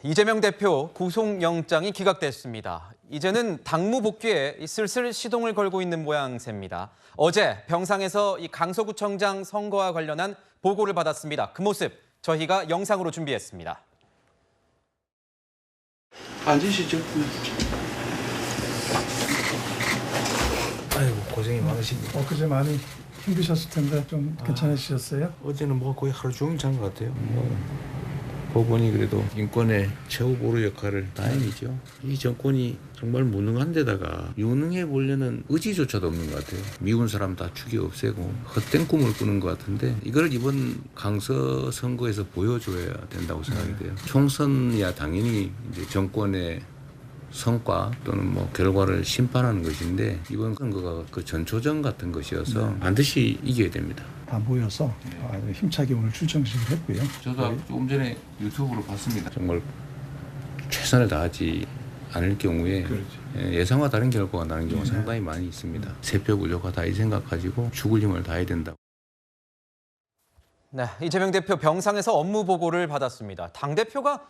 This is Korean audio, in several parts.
이재명 대표 구속영장이 기각됐습니다. 이제는 당무 복귀에 슬슬 시동을 걸고 있는 모양새입니다. 어제 병상에서 이 강서구청장 선거와 관련한 보고를 받았습니다. 그 모습 저희가 영상으로 준비했습니다. 앉으시죠. 아이고 고생이 많으십니다. 엊그제 많이 힘드셨을 텐데 좀 괜찮으셨어요? 어제는 뭐 거의 하루 종일 잔 것 같아요. 법원이 그래도 인권의 최후 보루 역할을 다행이죠. 이 정권이 정말 무능한 데다가 유능해 보려는 의지조차도 없는 것 같아요. 미운 사람 다 죽여 없애고 헛된 꿈을 꾸는 것 같은데 이걸 이번 강서 선거에서 보여줘야 된다고 생각이 돼요. 총선이야 당연히 이제 정권의 성과 또는 뭐 결과를 심판하는 것인데 이번 선거가 그 전초전 같은 것이어서 반드시 이겨야 됩니다. 다 모여서 아주 힘차게 오늘 출정식을 했고요. 저도 조금 전에 유튜브로 봤습니다. 정말 최선을 다하지 않을 경우에 예상과 다른 결과가 나는 경우가 상당히 많이 있습니다. 세표 불료가 이 생각 가지고 죽을 힘을 다해야 된다. 네, 이재명 대표 병상에서 업무 보고를 받았습니다. 당대표가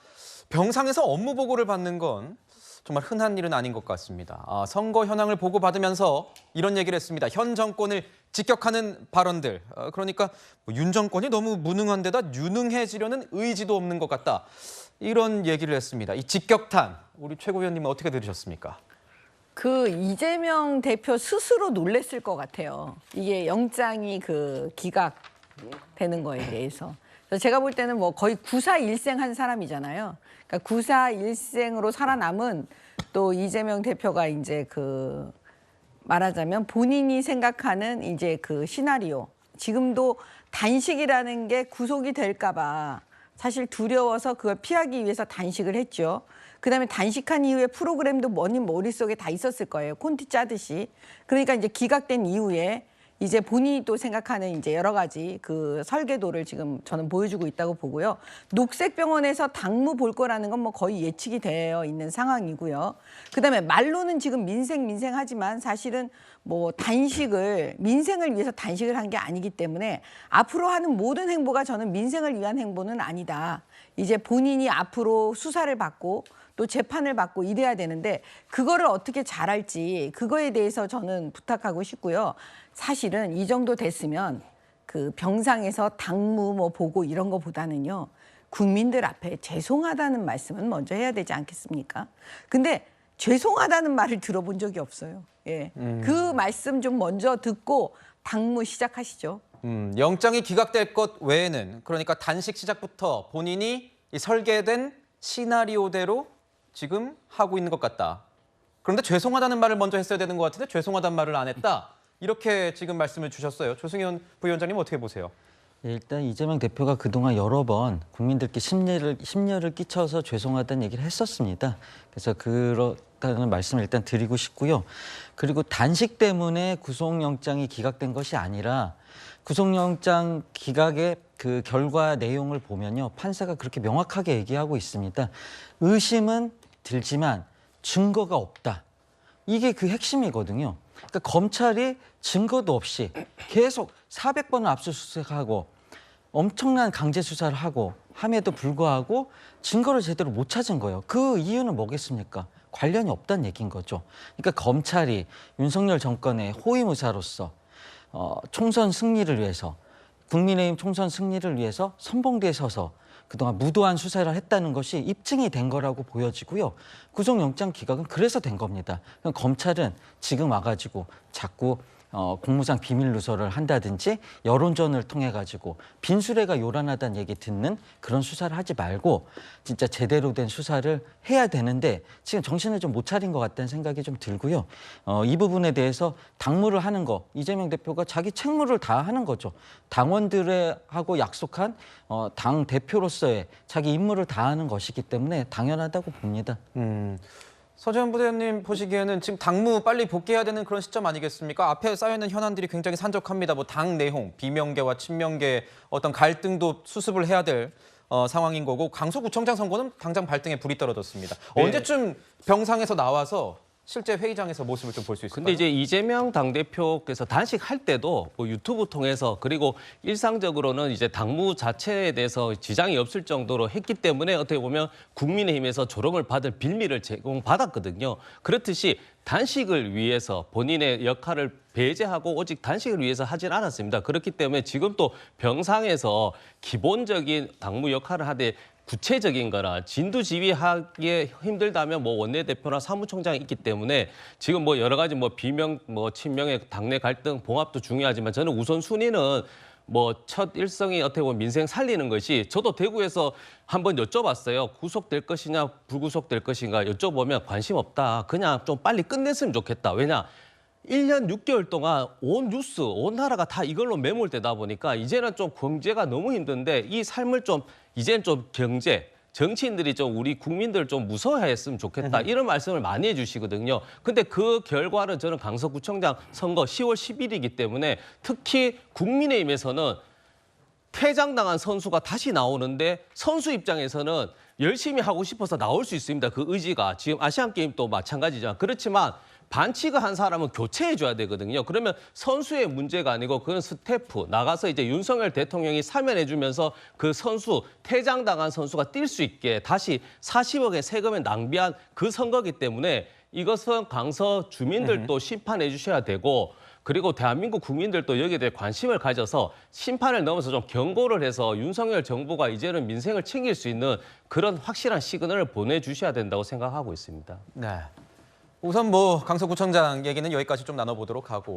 병상에서 업무 보고를 받는 건 정말 흔한 일은 아닌 것 같습니다. 선거 현황을 보고받으면서 이런 얘기를 했습니다. 현 정권을 직격하는 발언들. 그러니까 윤 정권이 너무 무능한 데다 유능해지려는 의지도 없는 것 같다. 이런 얘기를 했습니다. 이 직격탄, 우리 최고위원님은 어떻게 들으셨습니까? 그 이재명 대표 스스로 놀랬을 것 같아요. 이게 영장이 기각되는 거에 대해서. 그래서 제가 볼 때는 뭐 거의 구사일생 한 사람이잖아요. 그러니까 구사일생으로 살아남은 또 이재명 대표가 이제 말하자면 본인이 생각하는 이제 시나리오. 지금도 단식이라는 게 구속이 될까 봐 사실 두려워서 그걸 피하기 위해서 단식을 했죠. 그다음에 단식한 이후에 프로그램도 머릿속에 다 있었을 거예요. 콘티 짜듯이. 그러니까 이제 기각된 이후에 이제 본인이 또 생각하는 이제 여러 가지 설계도를 지금 저는 보여주고 있다고 보고요. 녹색병원에서 당무 볼 거라는 건 뭐 거의 예측이 되어 있는 상황이고요. 그다음에 말로는 지금 민생 하지만 사실은 뭐 단식을 민생을 위해서 단식을 한 게 아니기 때문에 앞으로 하는 모든 행보가 저는 민생을 위한 행보는 아니다. 이제 본인이 앞으로 수사를 받고 또 재판을 받고 이래야 되는데 그거를 어떻게 잘할지 그거에 대해서 저는 부탁하고 싶고요. 사실은 이 정도 됐으면 병상에서 당무 보고 이런 거보다는요. 국민들 앞에 죄송하다는 말씀은 먼저 해야 되지 않겠습니까? 근데 죄송하다는 말을 들어본 적이 없어요. 예. 그 말씀 좀 먼저 듣고 당무 시작하시죠. 영장이 기각될 것 외에는 그러니까 단식 시작부터 본인이 이 설계된 시나리오대로 지금 하고 있는 것 같다. 그런데 죄송하다는 말을 먼저 했어야 되는 것 같은데 죄송하다는 말을 안 했다. 이렇게 지금 말씀을 주셨어요. 조승현 부위원장님 어떻게 보세요? 일단 이재명 대표가 그동안 여러 번 국민들께 심려를 끼쳐서 죄송하다는 얘기를 했었습니다. 그래서 그렇다는 말씀을 일단 드리고 싶고요. 그리고 단식 때문에 구속영장이 기각된 것이 아니라 구속영장 기각의 결과 내용을 보면요. 판사가 그렇게 명확하게 얘기하고 있습니다. 의심은 들지만 증거가 없다. 이게 핵심이거든요. 그러니까 검찰이 증거도 없이 계속 400번을 압수수색하고 엄청난 강제 수사를 하고 함에도 불구하고 증거를 제대로 못 찾은 거예요. 그 이유는 뭐겠습니까? 관련이 없다는 얘기인 거죠. 그러니까 검찰이 윤석열 정권의 호위무사로서 총선 승리를 위해서 국민의힘 총선 승리를 위해서 선봉대에 서서 그동안 무도한 수사를 했다는 것이 입증이 된 거라고 보여지고요. 구속영장 기각은 그래서 된 겁니다. 그럼 검찰은 지금 와가지고 자꾸 공무상 비밀 누설을 한다든지 여론전을 통해 가지고 빈수레가 요란하다는 얘기 듣는 그런 수사를 하지 말고 진짜 제대로 된 수사를 해야 되는데 지금 정신을 좀 못 차린 것 같다는 생각이 좀 들고요. 이 부분에 대해서 당무를 하는 거 이재명 대표가 자기 책무를 다하는 거죠. 당원들하고 약속한 당 대표로서의 자기 임무를 다하는 것이기 때문에 당연하다고 봅니다. 서재원 부대표님 보시기에는 지금 당무 빨리 복귀해야 되는 그런 시점 아니겠습니까? 앞에 쌓여있는 현안들이 굉장히 산적합니다. 뭐 당 내용, 비명계와 친명계 어떤 갈등도 수습을 해야 될 상황인 거고 강서구청장 선거는 당장 발등에 불이 떨어졌습니다. 네. 언제쯤 병상에서 나와서 실제 회의장에서 모습을 좀 볼 수 있을까요? 근데 이제 이재명 당대표께서 단식할 때도 뭐 유튜브 통해서 그리고 일상적으로는 이제 당무 자체에 대해서 지장이 없을 정도로 했기 때문에 어떻게 보면 국민의힘에서 조롱을 받을 빌미를 제공받았거든요. 그렇듯이 단식을 위해서 본인의 역할을 배제하고 오직 단식을 위해서 하진 않았습니다. 그렇기 때문에 지금 또 병상에서 기본적인 당무 역할을 하되 구체적인 거나 진두지휘하기 힘들다면 뭐 원내대표나 사무총장이 있기 때문에 지금 뭐 여러 가지 뭐 비명, 뭐 친명의 당내 갈등, 봉합도 중요하지만 저는 우선순위는 뭐 첫 일성이 어떻게 보면 민생 살리는 것이 저도 대구에서 한번 여쭤봤어요. 구속될 것이냐 불구속될 것인가 여쭤보면 관심 없다. 그냥 좀 빨리 끝냈으면 좋겠다. 왜냐? 1년 6개월 동안 온 뉴스, 온 나라가 다 이걸로 매몰되다 보니까 이제는 좀 경제가 너무 힘든데 이 삶을 좀 이제는 좀 경제, 정치인들이 좀 우리 국민들을 좀 무서워했으면 좋겠다. 이런 말씀을 많이 해주시거든요. 근데 그 결과는 저는 강서구청장 선거 10월 10일이기 때문에 특히 국민의힘에서는 퇴장당한 선수가 다시 나오는데 선수 입장에서는 열심히 하고 싶어서 나올 수 있습니다. 그 의지가. 지금 아시안게임도 마찬가지지만 그렇지만 반칙을 한 사람은 교체해줘야 되거든요. 그러면 선수의 문제가 아니고 그건 스태프 나가서 이제 윤석열 대통령이 사면해주면서 그 선수 퇴장당한 선수가 뛸 수 있게 다시 40억의 세금을 낭비한 그 선거기 때문에 이것은 강서 주민들도 심판해 주셔야 되고 그리고 대한민국 국민들도 여기에 대해 관심을 가져서 심판을 넘어서 좀 경고를 해서 윤석열 정부가 이제는 민생을 챙길 수 있는 그런 확실한 시그널을 보내주셔야 된다고 생각하고 있습니다. 네. 우선 뭐 강서구청장 얘기는 여기까지 좀 나눠보도록 하고